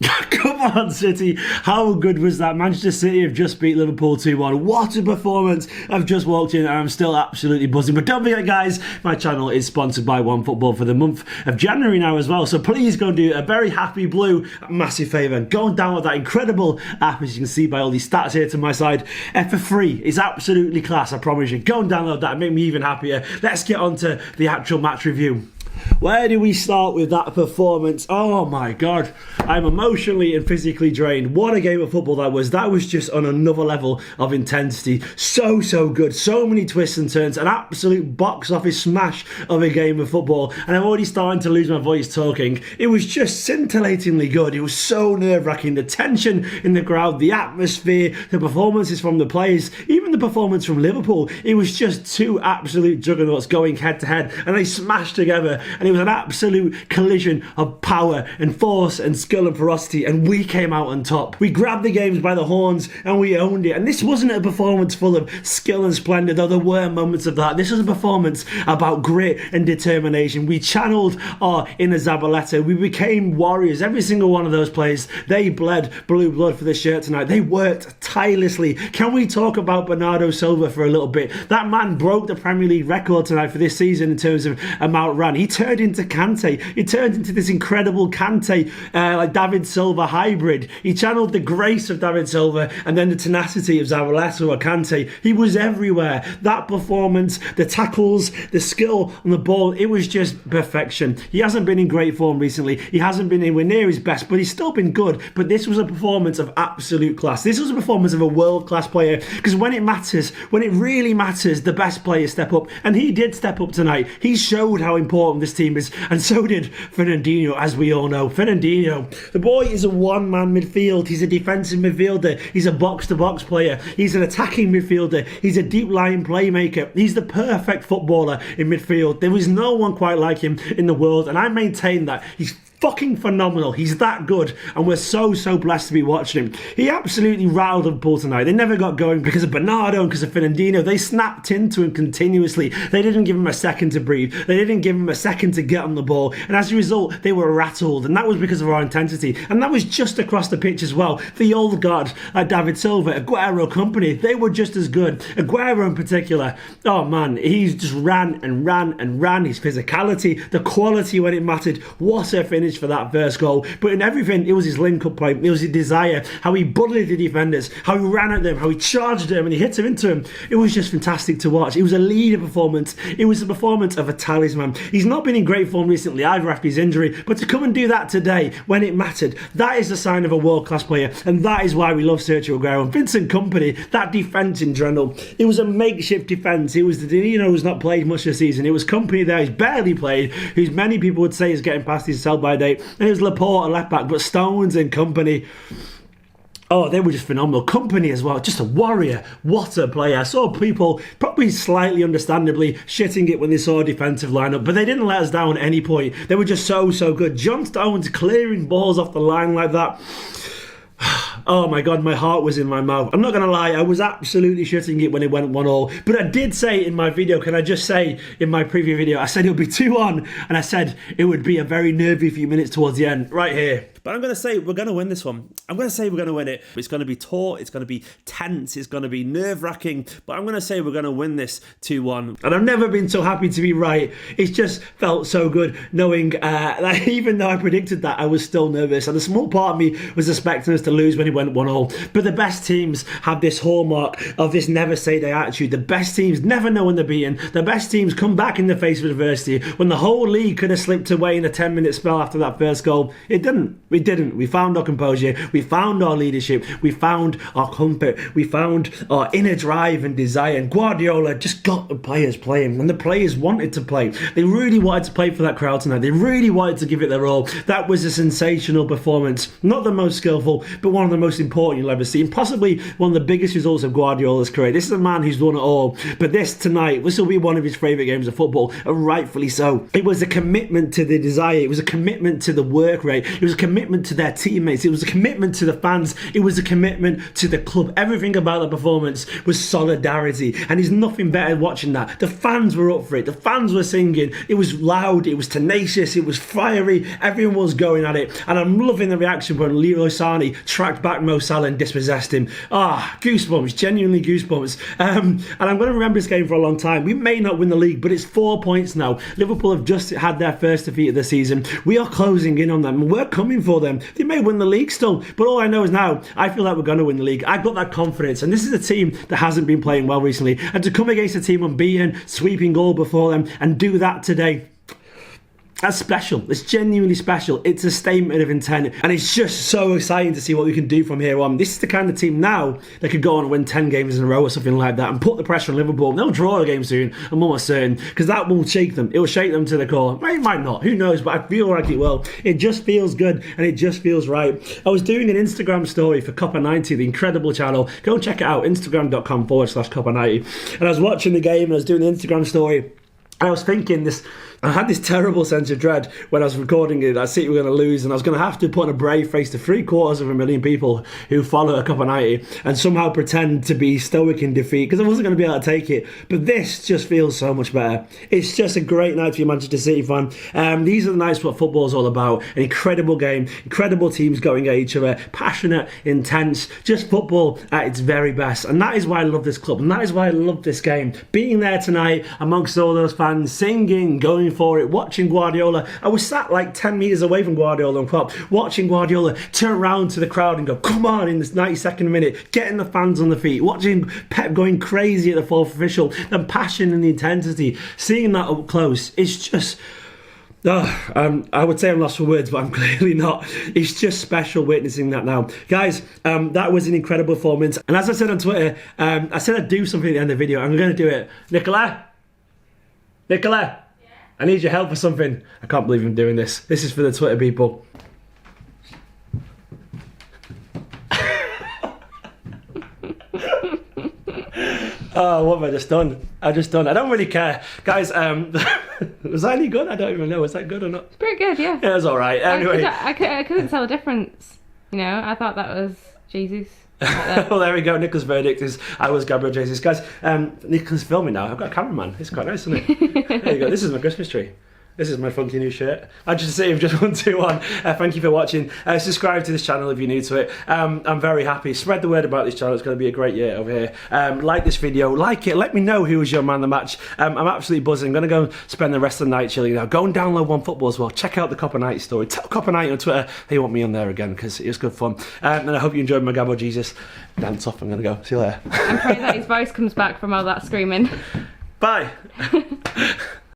Come on, City. How good was that? Manchester City have just beat Liverpool 2-1. What a performance. I've just walked in and I'm still absolutely buzzing. But don't forget, guys, my channel is sponsored by OneFootball for the month of January now as well. So please go and do a very happy blue a massive favour. Go and download that incredible app, as you can see by all these stats here to my side, for free. It's absolutely class, I promise you. Go and download that and make me even happier. Let's get on to the actual match review. Where do we start with that performance? Oh my God, I'm emotionally and physically drained. What a game of football that was. That was just on another level of intensity. So good. So many twists and turns. An absolute box office smash of a game of football. And I'm already starting to lose my voice talking. It was just scintillatingly good. It was so nerve-wracking. The tension in the crowd, the atmosphere, the performances from the players, even the performance from Liverpool. It was just two absolute juggernauts going head to head, and they smashed together. And it was an absolute collision of power and force and skill and ferocity, and we came out on top. We grabbed the games by the horns and we owned it. And this wasn't a performance full of skill and splendour, though there were moments of that. This was a performance about grit and determination. We channeled our inner Zabaleta. We became warriors. Every single one of those players, they bled blue blood for the shirt tonight. They worked tirelessly. Can we talk about Bernardo Silva for a little bit? That man broke the Premier League record tonight for this season in terms of amount ran. He turned into Kante. He turned into this incredible Kante, like David Silva hybrid. He channeled the grace of David Silva and then the tenacity of Zabaleta or Kante. He was everywhere. That performance, the tackles, the skill on the ball, it was just perfection. He hasn't been in great form recently. He hasn't been anywhere near his best, but he's still been good. But this was a performance of absolute class. This was a performance of a world-class player, because when it matters, when it really matters, the best players step up. And he did step up tonight. He showed how important this team is, and so did Fernandinho, as we all know. Fernandinho, the boy is a one-man midfield. He's a defensive midfielder. He's a box-to-box player. He's an attacking midfielder. He's a deep-lying playmaker. He's the perfect footballer in midfield. There is no one quite like him in the world, and I maintain that. He's fucking phenomenal. He's that good, and we're so blessed to be watching him. He absolutely rattled Liverpool tonight. They never got going because of Bernardo and because of Fernandinho. They snapped into him continuously. They didn't give him a second to breathe. They didn't give him a second to get on the ball, and as a result, they were rattled, and that was because of our intensity, and that was just across the pitch as well. The old guard, like David Silva, Aguero, Kompany, they were just as good. Aguero in particular, oh man, he just ran. His physicality, the quality when it mattered. What a finish for that first goal. But in everything, it was his link-up play, it was his desire, how he bullied the defenders, how he ran at them, how he charged them and he hit them into him. It was just fantastic to watch. It was a leader performance. It was a performance of a talisman. He's not been in great form recently either after his injury, but to come and do that today when it mattered, that is a sign of a world-class player, and that is why we love Sergio Aguero. And Vincent Kompany, that defence in general, it was a makeshift defence. It was the Danilo who's not played much this season. It was Kompany there, who's barely played, who's many people would say is getting past his sell-by date, and it was Laporte, a left-back, but Stones and Kompany, oh, they were just phenomenal. Kompany as well, just a warrior. What a player. I saw people, probably slightly understandably, shitting it when they saw a defensive lineup, but they didn't let us down at any point. They were just so good. John Stones clearing balls off the line like that. Oh my God, my heart was in my mouth. I'm not going to lie, I was absolutely shitting it when it went 1-1. But I did say in my video, can I just say, in my preview video, I said it would be 2-1, and I said it would be a very nervy few minutes towards the end, right here. But I'm going to say we're going to win this one. I'm going to say we're going to win it. It's going to be taut, it's going to be tense, it's going to be nerve-wracking, but I'm going to say we're going to win this 2-1. And I've never been so happy to be right. It's just felt so good knowing that even though I predicted that, I was still nervous. And a small part of me was expecting us to lose when it went 1-1. But the best teams have this hallmark of this never say die attitude. The best teams never know when they're beaten. The best teams come back in the face of adversity. When the whole league could have slipped away in a 10-minute spell after that first goal, it didn't. We didn't. We found our composure. We found our leadership. We found our comfort. We found our inner drive and desire. And Guardiola just got the players playing. And the players wanted to play. They really wanted to play for that crowd tonight. They really wanted to give it their all. That was a sensational performance. Not the most skillful, but one of the most important you'll ever see. And possibly one of the biggest results of Guardiola's career. This is a man who's won it all. But this tonight, this will be one of his favourite games of football. And rightfully so. It was a commitment to the desire. It was a commitment to the work rate. It was a commitment commitment to their teammates. It was a commitment to the fans. It was a commitment to the club. Everything about the performance was solidarity, and there's nothing better watching that. The fans were up for it. The fans were singing. It was loud. It was tenacious. It was fiery. Everyone was going at it, and I'm loving the reaction when Leroy Sane tracked back Mo Salah and dispossessed him. Goosebumps, genuinely goosebumps. And I'm going to remember this game for a long time. We may not win the league, but it's 4 points now. Liverpool have just had their first defeat of the season. We are closing in on them. We're coming for them. They may win the league still, but all I know is now I feel like we're going to win the league. I've got that confidence, and this is a team that hasn't been playing well recently, and to come against a team unbeaten, sweeping goal before them, and do that today, that's special. It's genuinely special. It's a statement of intent, and it's just so exciting to see what we can do from here on. This is the kind of team now that could go on and win 10 games in a row or something like that and put the pressure on Liverpool. They'll draw a game soon, I'm almost certain, because that will shake them. It will shake them to the core. It might not. Who knows? But I feel like it will. It just feels good, and it just feels right. I was doing an Instagram story for Kompany, the incredible channel. Go and check it out, instagram.com/Kompany. And I was watching the game, and I was doing the Instagram story. I was thinking this, I had this terrible sense of dread when I was recording it. I see we're going to lose, and I was going to have to put on a brave face to 750,000 people who follow a Kompany and somehow pretend to be stoic in defeat, because I wasn't going to be able to take it. But this just feels so much better. It's just a great night for you Manchester City fan. These are the nights what football is all about. An incredible game, incredible teams going at each other, passionate, intense, just football at its very best. And that is why I love this club, and that is why I love this game. Being there tonight amongst all those fans, singing, going for it, watching Guardiola. I was sat like 10 metres away from Guardiola and Klopp, watching Guardiola turn around to the crowd and go, come on, in this 92nd minute, getting the fans on the feet, watching Pep going crazy at the fourth official, the passion and the intensity, seeing that up close. It's just... I would say I'm lost for words, but I'm clearly not. It's just special witnessing that now. Guys, that was an incredible performance. And as I said on Twitter, I said I'd do something at the end of the video. I'm going to do it. Nicola, I need your help for something. I can't believe I'm doing this. This is for the Twitter people. Oh, what have I just done? I don't really care. Guys, was that any good? I don't even know. Was that good or not? It's pretty good, yeah. Yeah, it was alright. Anyway. I couldn't tell the difference. You know, I thought that was Jesus. Well, there we go. Nicholas' verdict is I was Gabriel Jesus. Guys, Nicholas filming now. I've got a cameraman. It's quite nice, isn't it? There you go. This is my Christmas tree. This is my funky new shirt. Manchester City have just won 2-1. Thank you for watching. Subscribe to this channel if you're new to it. I'm very happy. Spread the word about this channel. It's going to be a great year over here. Like this video. Like it. Let me know who was your man of the match. I'm absolutely buzzing. I'm going to go and spend the rest of the night chilling now. Go and download OneFootball as well. Check out the Kompany story. Tell Kompany on Twitter they want me on there again, because it was good fun. And I hope you enjoyed my Gabo Jesus dance off. I'm going to go. See you later. I'm praying that his voice comes back from all that screaming. Bye.